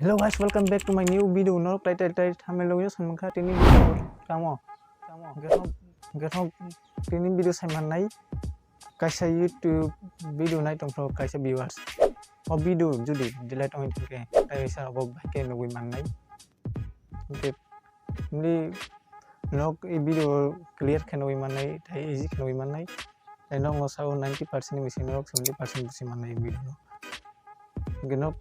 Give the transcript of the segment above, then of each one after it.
Hello guys, welcome back to my new video. No title thumbnail yo samangkha tini video kamo. Gerong tini video sai Mannai kaisa YouTube video nai tongpro kaisa viewers. O video judi delete ong thike tai sa bo ke nugui Mannai. Okay. Ni nok I video clear ke nugui Mannai tai easy ke nugui Mannai. Tai no ngosau 90% ni misi nok 70% busi Mannai video no. Genok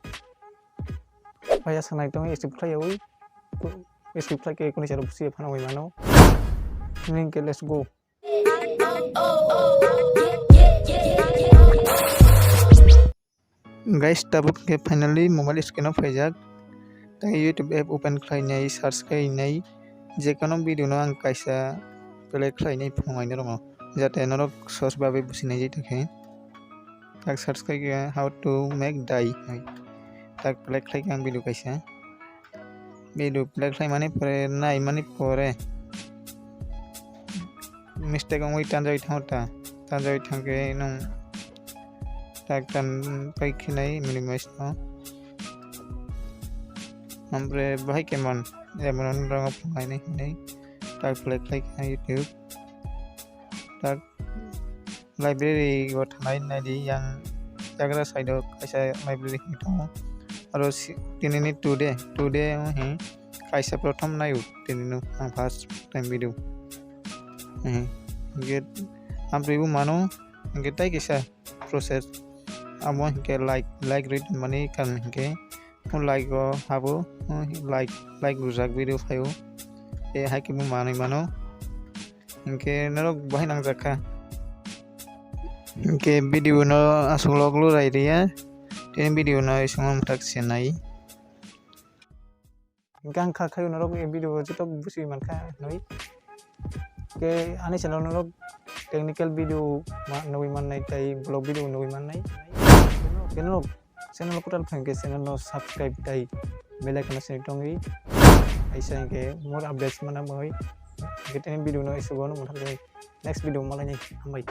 Waisa sanai tong skip play away. Skip play ke kuni cara busi apa namanya mano. Link let's go. Guys, tabuk ke finally mobile screen of 𝗧𝗔𝗡𝗡𝗟. Tai YouTube app open khai nai search khai nai. Je kono video no ang kaisa play khai nai phongai na rongo. Jate norok source babe busi nai jai takhe. Tak search khai how to make dye. Tak play khai ang video kaisa. Video play khai mane pore nai mane pore. Mistake ong tanjai thauta. Tanjai thangke nong tak tan kai khinai minimize no. Ambre Bahai kemon emon rong phongai nai. Tak play khai YouTube. Tak library go thanai nai di yang jagra side kaisa library thong. Aro tinini today he kaisa prothom nayu tininu ang first time video get ampribu mano get tai kisa process amo ke like read mani kan ke like go habo like rujak video phayo e hakibu mano ke narok bahai nang jakha ke video no asulok lu rai ria Ini video na isong tak senai. Gang kha khayo narok video jito busi man kha noi. Ke ani channel narok technical video noi Mannai tai vlog video noi Mannai. Ke narok channel Kwtal phangke channel no subscribe tai bell icon se tongi. Aisa ke more updates mana moi. Ke tini video no isu gono next video malai ni ambai.